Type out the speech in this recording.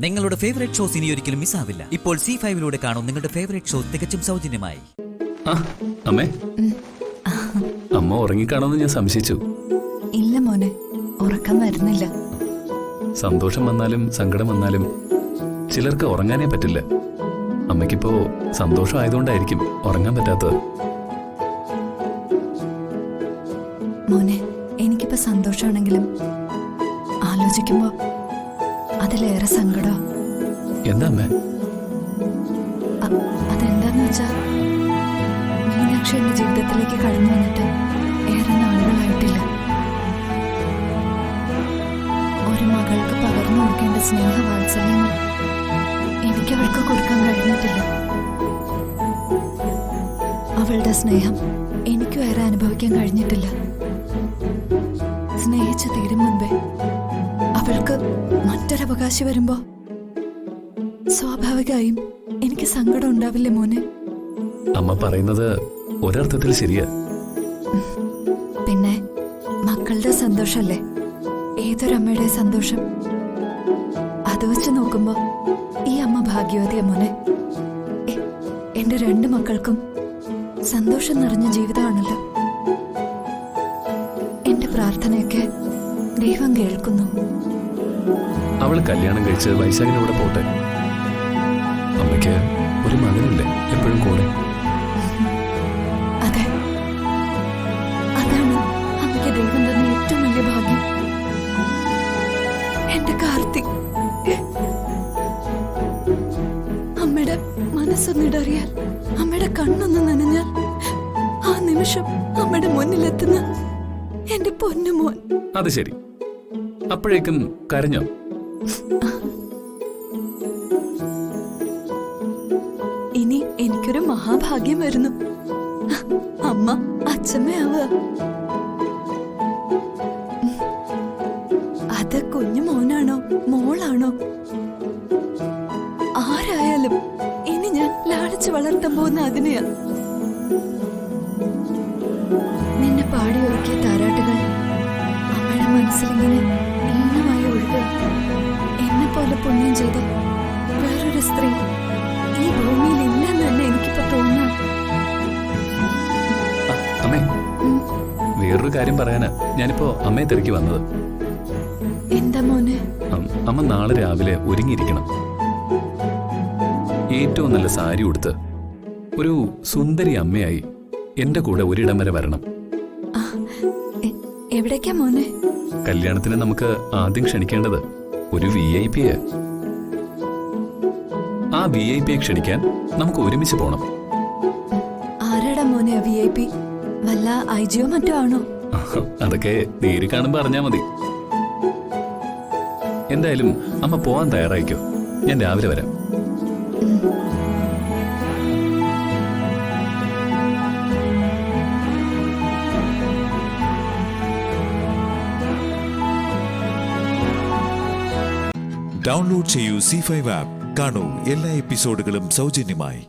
നിങ്ങളുടെ favourite shows ഇനി ഒരിക്കലും മിസ്സാവില്ല. ഇപ്പോൾ C5 കാണും നിങ്ങളുടെ ഫേവറേറ്റ് ഷോ തികച്ചും സൗജന്യമായി. അമ്മേ, അമ്മ ഉറങ്ങിക്കാണോന്ന് ഞാൻ സംശയിച്ചു. ഇല്ല മോനെ, ഉറക്കം വരുന്നില്ല. സന്തോഷം വന്നാലും സങ്കടം വന്നാലും ചിലർക്ക് ഉറങ്ങാനേ പറ്റില്ല. അമ്മയ്ക്കിപ്പോ സന്തോഷം ആയതുകൊണ്ടായിരിക്കും ഉറങ്ങാൻ പറ്റാത്തത്. മോനെ, എനിക്കിപ്പോ സന്തോഷമാണെങ്കിലും ആലോചിക്കുമ്പോ അതിലേറെ സങ്കടം. എന്താ അമ്മേ? അതെന്താന്ന് വെച്ചാ മീനാക്ഷി എന്റെ ജീവിതത്തിലേക്ക് കടന്നു വന്നിട്ട് ഏറെ നാളുകളായിട്ടില്ല. ഒരു മകൾക്ക് പകർന്നു കൊടുക്കേണ്ട സ്നേഹവാത്സല്യങ്ങൾ എനിക്കവൾക്ക് കൊടുക്കാൻ കഴിഞ്ഞിട്ടില്ല. അവളുടെ സ്നേഹം എനിക്കും ഏറെ അനുഭവിക്കാൻ കഴിഞ്ഞിട്ടില്ല. സ്നേഹിച്ചു തീരും മുൻപേ അവൾക്ക് മറ്റൊരവകാശി വരുമ്പോ സ്വാഭാവികമായും എനിക്ക് സങ്കടം ഉണ്ടാവില്ലേ മോനെ? അമ്മ പറയുന്നത് ഒരർത്ഥത്തിൽ ശരിയാ. പിന്നെ മക്കളുടെ സന്തോഷല്ലേ ഏതൊരമ്മയുടെ സന്തോഷം. അത് വെച്ച് നോക്കുമ്പോ ഈ അമ്മ ഭാഗ്യവതിയ മോനെ. എന്റെ 2 മക്കൾക്കും സന്തോഷം നിറഞ്ഞ ജീവിതമാണല്ലോ. എന്റെ പ്രാർത്ഥനയൊക്കെ ദൈവം കേൾക്കുന്നു. അവള് കല്യാണം കഴിച്ച് വൈശാഖിനോടെ പോട്ടെ. അമ്മയ്ക്ക് ഒരു മകനില്ലേ എപ്പോഴും കൂടെ? അതെ, അതാണ് അമ്മയ്ക്ക് ദൈവം തന്ന ഏറ്റവും വലിയ ഭാഗ്യം. എന്റെ കാർത്തിക് അമ്മയുടെ മനസ്സൊന്നിടറിയാൽ, അമ്മയുടെ കണ്ണൊന്ന് നനഞ്ഞാൽ ആ നിമിഷം അമ്മയുടെ മുന്നിലെത്തുന്ന എന്റെ പൊന്നുമോൻ. അത് ശരി. അപ്പോഴേക്കും കരഞ്ഞോ? ഇനി എനിക്കൊരു മഹാഭാഗ്യം വരുന്നു. അമ്മ അച്ഛമ്മയാവുക. അത് കുഞ്ഞു മോനാണോ മോളാണോ ആരായാലും ഇനി ഞാൻ ലാളിച്ച് വളർത്താൻ പോകുന്ന അതിനെയാ. നിന്നെ പാടി ഉറക്കിയ താരാട്ടുകൾ അമ്മയുടെ മനസ്സിലിങ്ങനെ ഈണമായി ഒഴുകുക. എന്നെ പോലെ പുണ്യം ചെയ്ത് വേറൊരു സ്ത്രീ ഈ ഭൂമിയിൽ ഇല്ലെന്ന് തന്നെ എനിക്കിപ്പോ തോന്നാം. അമ്മേ, വേറൊരു കാര്യം പറയാനാ ഞാനിപ്പോ അമ്മയെ തിരക്കി വന്നത്. എന്താ മോനെ? അമ്മ നാളെ രാവിലെ ഒരുങ്ങിയിരിക്കണം. ഏറ്റവും നല്ല സാരി ഉടുത്ത് ഒരു സുന്ദരി അമ്മയായി എന്റെ കൂടെ ഒരിടം വരെ വരണം. എവിടേക്കാ മോനെ? കല്യാണത്തിന് നമുക്ക് ആദ്യം ക്ഷണിക്കേണ്ടത് ഒരു VIP. ആ VIP ക്ഷണിക്കാൻ നമുക്ക് ഒരുമിച്ച് പോണം. ആരാടാ മോനെ VIP? വല്ല IG മറ്റോ ആണോ? അതൊക്കെ നേരി കാണുമ്പോ അറിഞ്ഞാ മതി. എന്തായാലും അമ്മ പോവാൻ തയ്യാറായിക്കോ. ഞാൻ രാവിലെ വരാം. ഡൗൺലോഡ് ചെയ്യൂ C5 ആപ്പ്. കാണൂ എല്ലാ എപ്പിസോഡുകളും സൗജന്യമായി.